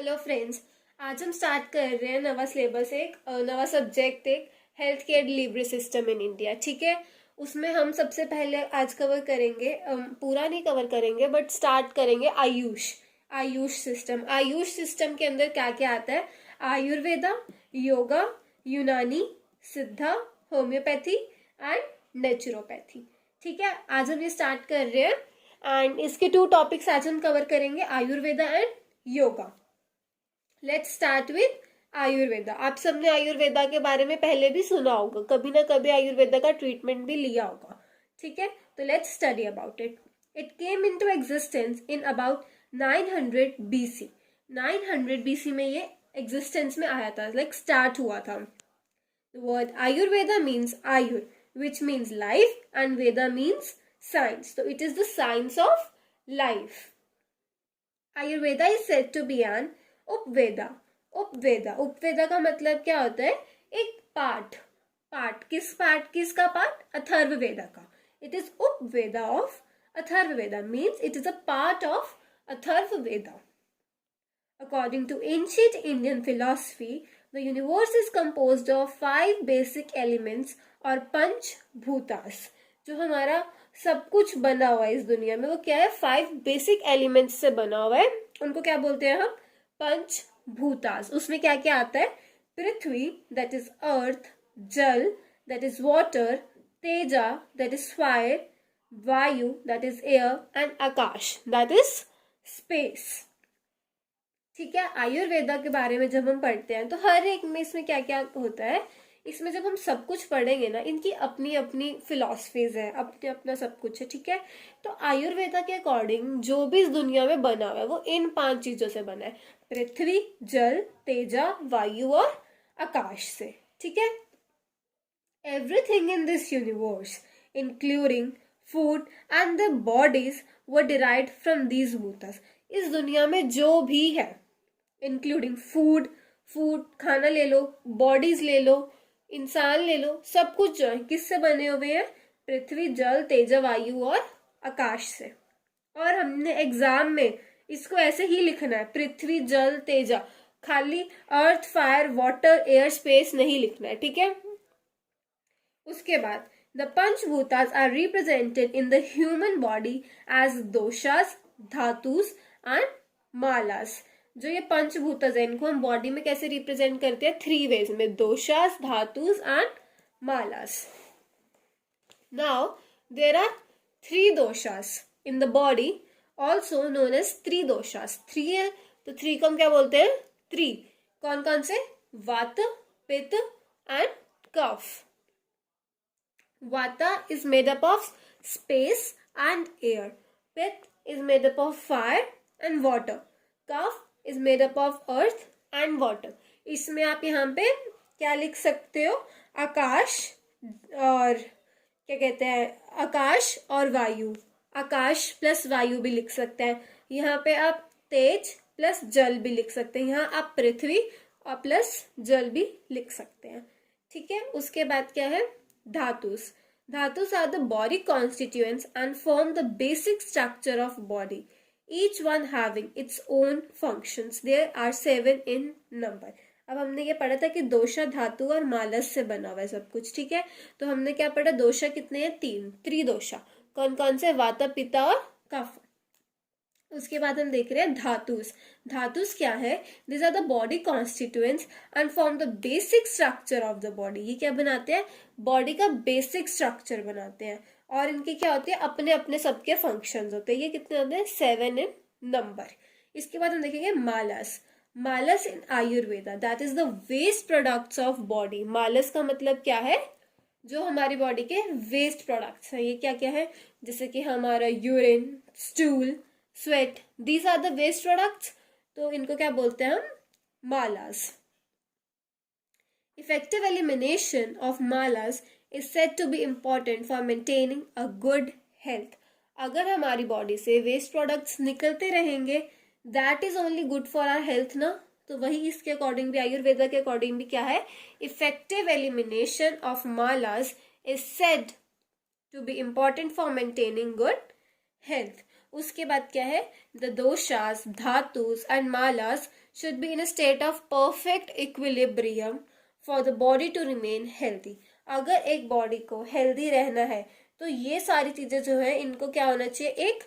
Hello friends. आज हम start कर रहे हैं नवा सिलेबस, एक नवा सब्जेक्ट, एक health care delivery system in India. ठीक है, उसमें हम सबसे पहले आज कवर करेंगे, पूरा नहीं कवर करेंगे बट स्टार्ट करेंगे आयुष। आयुष सिस्टम के अंदर क्या क्या आता है? आयुर्वेदा, योगा, यूनानी, सिद्धा, होम्योपैथी एंड नेचुरोपैथी। ठीक है, आज हम ये स्टार्ट कर रहे हैं एंड इसके 2 टॉपिक्स आज हम कवर करेंगे, Ayurveda and yoga. Let's start with Ayurveda. आप सबने आयुर्वेदा के बारे में पहले भी सुना होगा, कभी ना कभी आयुर्वेदा का ट्रीटमेंट भी लिया होगा। ठीक है, तो let's study about it. It came into existence in about 900 BC। 900 BC में ये एग्जिस्टेंस में आया था, लाइक स्टार्ट हुआ था। The word Ayurveda means Ayur, which means life, and Veda means science. So it is the science of life. Ayurveda is said to be an उपवेदा। उपवेदा का मतलब क्या होता है? एक पार्ट। किसका पार्ट? अथर्ववेदा का। It is Upaveda of Atharvaveda, means it is a part of Atharvaveda. According to ancient Indian philosophy, the universe is composed of 5 basic elements और पंच भूतास। जो हमारा सब कुछ बना हुआ है इस दुनिया में, वो क्या है? 5 बेसिक एलिमेंट्स से बना हुआ है। उनको क्या बोलते हैं हम? पंच भूतास। उसमें क्या क्या आता है? पृथ्वी, दैट इज अर्थ, जल, दैट इज वाटर, तेजा, दैट इज फायर, वायु, दैट इज एयर, एंड आकाश, दैट इज स्पेस। ठीक है, आयुर्वेदा के बारे में जब हम पढ़ते हैं तो हर एक में इसमें क्या क्या होता है, इसमें जब हम सब कुछ पढ़ेंगे ना, इनकी अपनी अपनी फिलॉसफीज है, अपने अपना सब कुछ है। ठीक है, तो आयुर्वेदा के अकॉर्डिंग जो भी इस दुनिया में बना हुआ है वो इन 5 चीजों से बना है, पृथ्वी, जल, तेजा, वायु और आकाश से। ठीक है, everything in this universe including food and the bodies were derived from these भूतास। इस दुनिया में जो भी है, इंक्लूडिंग फूड खाना ले लो, बॉडीज ले लो, इंसान ले लो, सब कुछ जो है किससे बने हुए हैं? पृथ्वी, जल, तेजा, वायु और आकाश से। और हमने एग्जाम में इसको ऐसे ही लिखना है, पृथ्वी, जल, तेजा, खाली earth, fire, water, air, space नहीं लिखना है। ठीक है, उसके बाद द पंचभूतास are represented in the human body as दोषास, धातुस एंड मालास। जो ये पंचभूतस है, इनको हम बॉडी में कैसे रिप्रेजेंट करते हैं? 3 वेज में, दोषास, धातुस एंड मालास। नाउ देर आर 3 दोषास in the body, also known as त्रिदोषास। 3 है तो 3 को हम क्या बोलते हैं? कौन कौन से? Vata, pitta and kapha. Vata is made up of space and air. Pitta is made up of fire and water. Kapha is made up of earth and water. इसमें आप यहाँ पे क्या लिख सकते हो? आकाश और क्या कहते हैं? आकाश और वायु, आकाश प्लस वायु भी लिख सकते हैं। यहाँ पे आप तेज प्लस जल भी लिख सकते हैं। यहाँ आप पृथ्वी और प्लस जल भी लिख सकते हैं। ठीक है, उसके बाद क्या है? Dhatus. Dhatus are the body constituents and form the basic structure of body, each one having its own functions. There are 7 in number. अब हमने ये पढ़ा था कि दोषा, धातु और मालस से बना हुआ है सब कुछ। ठीक है, तो हमने क्या पढ़ा? दोषा कितने हैं? 3। त्रिदोषा कौन कौन से? वाता, पित्ता और कफ। उसके बाद हम देख रहे हैं धातुस क्या है? This are the body constituents and form the basic structure of the body. ये क्या बनाते हैं? बॉडी का बेसिक स्ट्रक्चर बनाते हैं। और इनके क्या होते हैं? अपने अपने सबके फंक्शंस होते हैं। ये कितने होते हैं? 7 इन नंबर। इसके बाद हम देखेंगे मालस in Ayurveda, that is the waste products of body. मालस का मतलब क्या है? जो हमारी बॉडी के वेस्ट प्रोडक्ट्स हैं। ये क्या क्या है? जैसे कि हमारा urine, stool, sweat, these are the waste products. तो इनको क्या बोलते हैं हम? मालास। इफेक्टिव एलिमिनेशन ऑफ मालास is said to be important for maintaining a good health. अगर हमारी बॉडी से वेस्ट प्रोडक्ट्स निकलते रहेंगे, that is only good for our health ना। तो वही इसके अकॉर्डिंग भी, आयुर्वेदा के अकॉर्डिंग भी क्या है? इफेक्टिव एलिमिनेशन ऑफ मालास is said to be important for maintaining good health. उसके बाद क्या है, द दोषास, धातुस एंड मालास should be in a state of perfect equilibrium for the body to remain healthy. अगर एक बॉडी को हेल्दी रहना है तो ये सारी चीजें जो है इनको क्या होना चाहिए, एक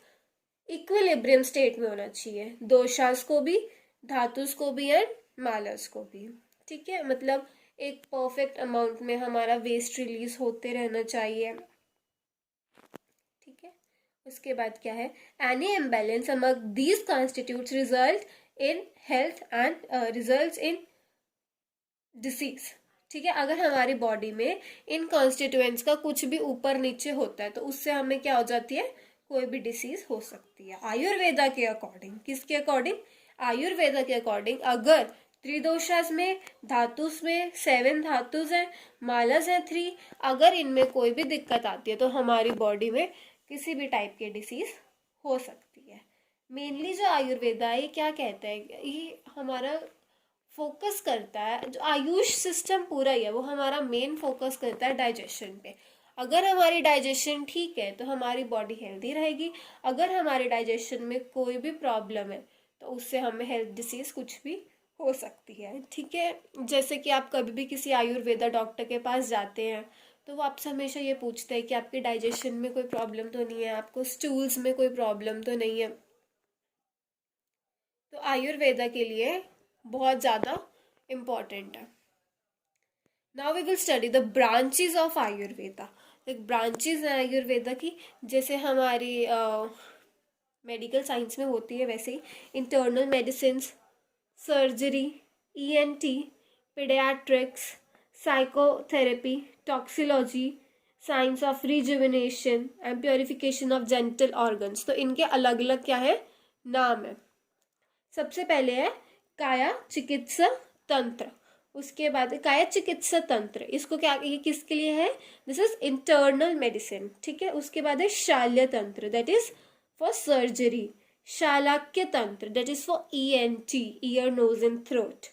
इक्विलिब्रियम स्टेट में होना चाहिए, दोषास को भी, धातुस को भी एंड मालस को भी। ठीक है, मतलब एक परफेक्ट अमाउंट में हमारा वेस्ट रिलीज होते रहना चाहिए। ठीक है, उसके बाद क्या है, any imbalance among these constitutes result in health and results in disease. ठीक है, अगर हमारी बॉडी में इन कॉन्स्टिट्यूएंट्स का कुछ भी ऊपर नीचे होता है तो उससे हमें क्या हो जाती है, कोई भी डिसीज हो सकती है। आयुर्वेदा के अकॉर्डिंग, किसके अकॉर्डिंग, आयुर्वेदा के अकॉर्डिंग, अगर त्रिदोषास में, धातुस में 7 धातुस हैं, मालस है 3, अगर इनमें कोई भी दिक्कत आती है तो हमारी बॉडी में किसी भी टाइप की डिसीज हो सकती है। मेनली जो आयुर्वेदा है ये क्या कहता है, ये हमारा फोकस करता है, जो आयुष सिस्टम पूरा ही है वो हमारा मेन फोकस करता है डाइजेशन पे। अगर हमारी डाइजेशन ठीक है तो हमारी बॉडी हेल्दी रहेगी, अगर हमारे डाइजेशन में कोई भी प्रॉब्लम है तो उससे हमें हेल्थ डिसीज कुछ भी हो सकती है। ठीक है, जैसे कि आप कभी भी किसी आयुर्वेदा डॉक्टर के पास जाते हैं तो वो आपसे हमेशा ये पूछते हैं कि आपके डाइजेशन में कोई प्रॉब्लम तो नहीं है, आपको स्टूल्स में कोई प्रॉब्लम तो नहीं है। तो आयुर्वेदा के लिए बहुत ज़्यादा इम्पॉर्टेंट है। Now we will study the branches of Ayurveda. एक ब्रांचेस हैं आयुर्वेदा की, जैसे हमारी मेडिकल साइंस में होती है वैसे ही internal medicine, surgery, ENT, pediatrics, psychotherapy, toxicology, science of rejuvenation and purification of genital organs. तो इनके अलग अलग क्या है, नाम है। सबसे पहले है काया चिकित्सा तंत्र, उसके बाद काया चिकित्सा तंत्र, इसको क्या, ये किसके लिए है, दिस इज इंटरनल मेडिसिन। ठीक है, उसके बाद है शाल्य तंत्र, दैट इज फॉर सर्जरी, शालाक्य तंत्र, that is for ENT, ear nose and throat.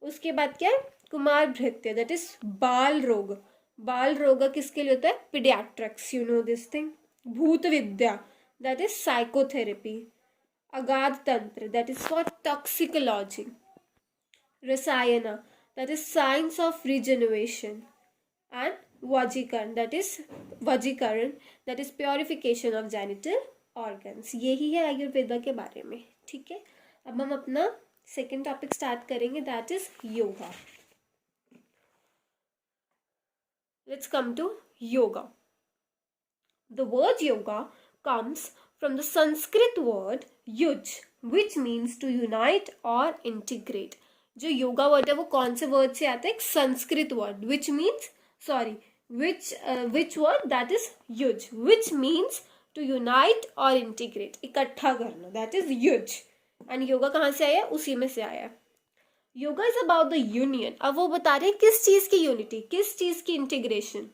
उसके बाद क्या है, कुमार भृत्य, दैट इज बाल रोग, बाल रोग किसके लिए होता है, pediatrics, you know this thing. भूत विद्या, दैट इज साइकोथेरेपी। अगाध तंत्र, दैट इज फॉर टॉक्सिकोलॉजी। रसायना, that is science of regeneration, and Vajikaran, that is purification of genital organs। यही है आयुर्वेदा के बारे में। ठीक है, अब हम अपना सेकेंड टॉपिक स्टार्ट करेंगे, that is yoga. Let's come to yoga. The word yoga comes from the Sanskrit word yuj, which means to unite or integrate। जो योगा वर्ड है वो कौन से वर्ड से आता है, एक Sanskrit word, which means, sorry, which word, that is yuj, which means to unite और इंटीग्रेट, इकट्ठा करना, that is yuj. And yoga कहाँ से आया, उसी में से आया। Yoga is about the union, अब वो बता रहे हैं किस चीज की यूनिटी, किस चीज की integration.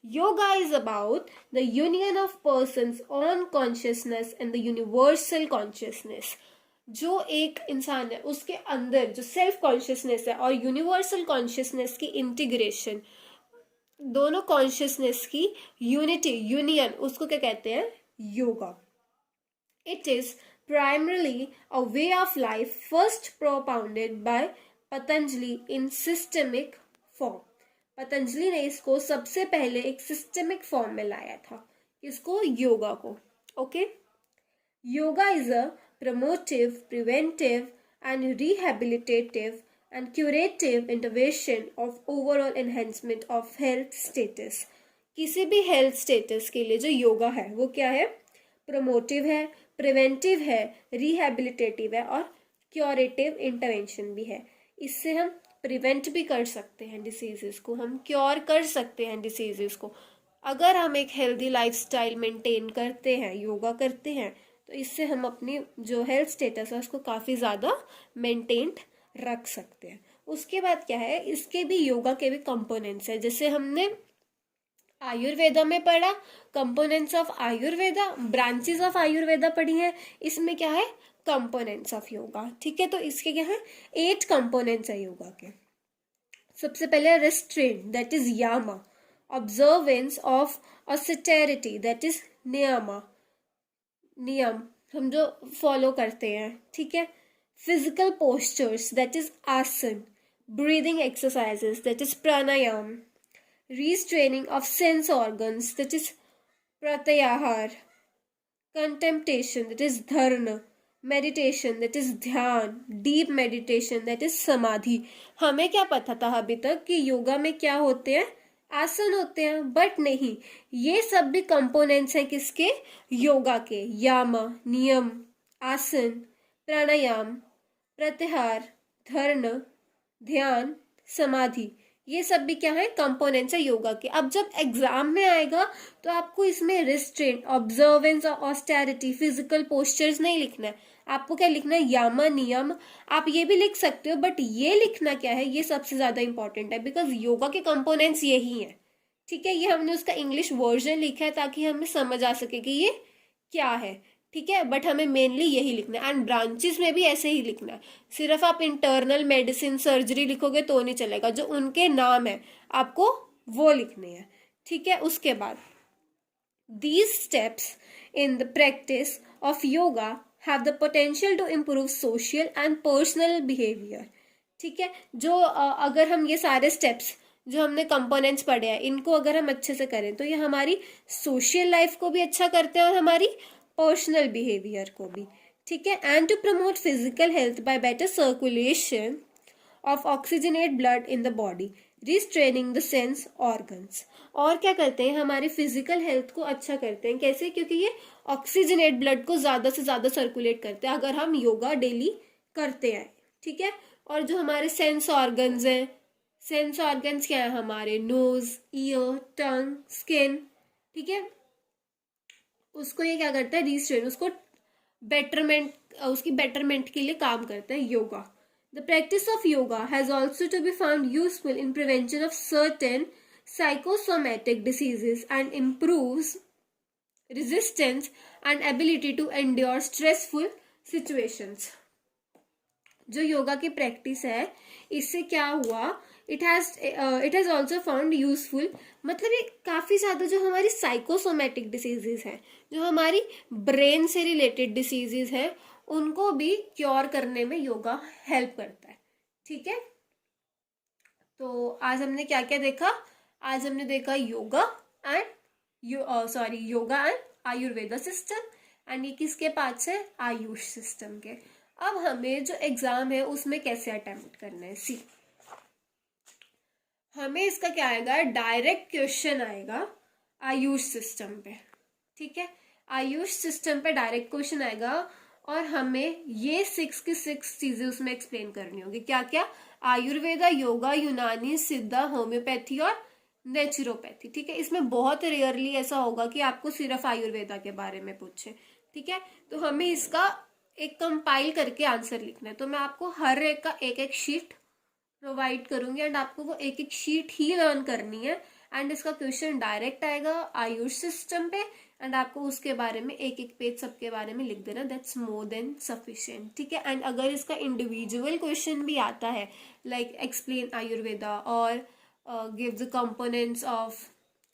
Yoga is about the union of persons on consciousness and the universal consciousness. जो एक इंसान है उसके अंदर जो सेल्फ कॉन्शियसनेस है और यूनिवर्सल कॉन्शियसनेस की इंटीग्रेशन, दोनों कॉन्शियसनेस की यूनिटी, यूनियन, उसको क्या कहते हैं, yoga. It is primarily a way of life first propounded by Patanjali in systemic form। Patanjali ने इसको सबसे पहले एक सिस्टमिक फॉर्म में लाया था, किसको, योगा को। Okay, yoga is a promotive, preventive and rehabilitative and curative intervention of overall enhancement of health status। किसी भी हेल्थ स्टेटस के लिए जो योगा है वो क्या है, प्रमोटिव है, प्रिवेंटिव है, रिहेबिलिटेटिव है और क्योरेटिव इंटरवेंशन भी है। इससे हम प्रिवेंट भी कर सकते हैं डिसीजेस को, हम क्योर कर सकते हैं डिसीजेस को। अगर हम एक हेल्दी लाइफस्टाइल मेंटेन करते हैं, योगा करते हैं, तो इससे हम अपनी जो हेल्थ स्टेटस है उसको काफ़ी ज़्यादा मेंटेन रख सकते हैं। उसके बाद क्या है, इसके भी योगा के भी कंपोनेंट्स है, जैसे हमने आयुर्वेदा में पढ़ा components of Ayurveda, branches of Ayurveda पढ़ी है, इसमें क्या है, कंपोनेंट्स ऑफ योगा। ठीक है, तो इसके क्या है, 8 कंपोनेंट्स है योगा के। सबसे पहले restraint, that is yama. Observance of austerity, that is niyama, नियम। हम जो फॉलो करते हैं, ठीक है। Physical postures that is asana, breathing exercises that is pranayama, restraining of sense organs that is pratyahar, contemplation that is dharana, meditation that is ध्यान, deep meditation that is समाधि। हमें क्या पता था अभी तक कि योगा में क्या होते हैं, आसन होते हैं, बट नहीं, ये सब भी कंपोनेंट्स हैं किसके, योगा के। यामा, नियम, आसन, प्राणायाम, प्रत्याहार, धर्न, ध्यान, समाधि, ये सब भी क्या है, कंपोनेंट्स है योगा के। अब जब एग्जाम में आएगा तो आपको इसमें रिस्ट्रेंट, ऑब्जर्वेंस और ऑस्टेरिटी, फिजिकल पोस्चर्स नहीं लिखना है, आपको क्या लिखना है, यामा, नियम। आप ये भी लिख सकते हो, बट ये लिखना क्या है, ये सबसे ज्यादा इंपॉर्टेंट है, बिकॉज योगा के कंपोनेंट्स यही है, ठीक है। ये हमने उसका इंग्लिश वर्जन लिखा है ताकि हमें समझ आ सके कि ये क्या है, ठीक है। बट हमें मेनली यही लिखना है, एंड ब्रांचेस में भी ऐसे ही लिखना है। सिर्फ आप इंटरनल मेडिसिन, सर्जरी लिखोगे तो नहीं चलेगा, जो उनके नाम है आपको वो लिखने हैं, ठीक है। उसके बाद these steps in the practice of yoga have the potential to improve social and personal behavior, ठीक है। जो अगर हम ये सारे स्टेप्स जो हमने कंपोनेंट्स पढ़े हैं, इनको अगर हम अच्छे से करें तो ये हमारी सोशल लाइफ को भी अच्छा करते हैं और हमारी पर्सनल बिहेवियर को भी, ठीक है। And to promote physical health by better circulation of oxygenated blood in the body, restraining the sense organs. और क्या करते हैं, हमारी फिजिकल हेल्थ को अच्छा करते हैं, कैसे, क्योंकि ये ऑक्सीजनेट ब्लड को ज्यादा से ज्यादा सर्कुलेट करते हैं अगर हम योगा डेली करते हैं, ठीक है। और जो हमारे सेंस ऑर्गन्स हैं, सेंस ऑर्गन्स क्या है, हमारे नोज, ईयर, टंग, स्किन, ठीक है, उसको ये क्या करता है, रिस्ट्रेन, उसको बेटरमेंट, उसकी बेटरमेंट के लिए काम करता है yoga. The practice of yoga has also to be found useful in prevention of certain psychosomatic diseases and improves resistance and ability to endure stressful situations। जो योगा की प्रैक्टिस है, इससे क्या हुआ, it has also found useful, मतलब ये काफी ज्यादा जो हमारी साइकोसोमेटिक डिसीजेज हैं, जो हमारी ब्रेन से रिलेटेड डिसीजेज हैं, उनको भी क्योर करने में योगा हेल्प करता है, ठीक है। तो आज हमने क्या क्या देखा, आज हमने देखा yoga and yoga and Ayurveda system, and ये किसके पार्ट्स है, आयुष सिस्टम के। अब हमें जो एग्जाम है उसमें कैसे अटेम्प्ट करना है, सी हमें इसका क्या आएगा, डायरेक्ट क्वेश्चन आएगा आयुष सिस्टम पे, ठीक है। आयुष सिस्टम पे डायरेक्ट क्वेश्चन आएगा और हमें ये 6 की 6 चीजें उसमें एक्सप्लेन करनी होगी, क्या क्या, आयुर्वेदा, योगा, यूनानी, सिद्धा, होम्योपैथी और नेचुरोपैथी, ठीक है। इसमें बहुत रेयरली ऐसा होगा कि आपको सिर्फ आयुर्वेदा के बारे में पूछे, ठीक है। तो हमें इसका एक कंपाइल करके आंसर लिखना है, तो मैं आपको हर एक का एक एक शीट प्रोवाइड करूंगी एंड आपको वो एक एक शीट ही लर्न करनी है, एंड इसका क्वेश्चन डायरेक्ट आएगा आयुष सिस्टम पे, एंड आपको उसके बारे में एक एक पेज सबके बारे में लिख देना, दैट्स मोर देन सफिशिएंट, ठीक है। एंड अगर इसका इंडिविजुअल क्वेश्चन भी आता है, लाइक एक्सप्लेन आयुर्वेदा और give the components of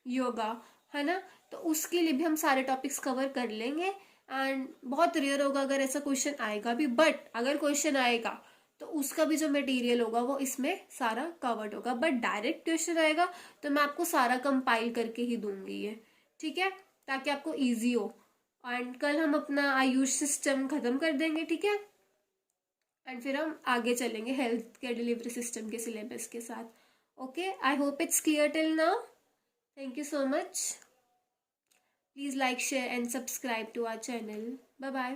yoga, है ना, तो उसके लिए भी हम सारे टॉपिक्स कवर कर लेंगे, एंड बहुत रेयर होगा अगर ऐसा क्वेश्चन आएगा भी, बट अगर क्वेश्चन आएगा तो उसका भी जो मटेरियल होगा वो इसमें सारा कवर्ड होगा। बट डायरेक्ट क्वेश्चन आएगा तो मैं आपको सारा कंपाइल करके ही दूंगी ये, ठीक है, ताकि आपको इजी हो। एंड कल हम अपना आयुष सिस्टम खत्म कर देंगे, ठीक है, एंड फिर हम आगे चलेंगे हेल्थ केयर डिलीवरी सिस्टम के सिलेबस के साथ। Okay, I hope it's clear till now. Thank you so much. Please like, share and subscribe to our channel. Bye bye.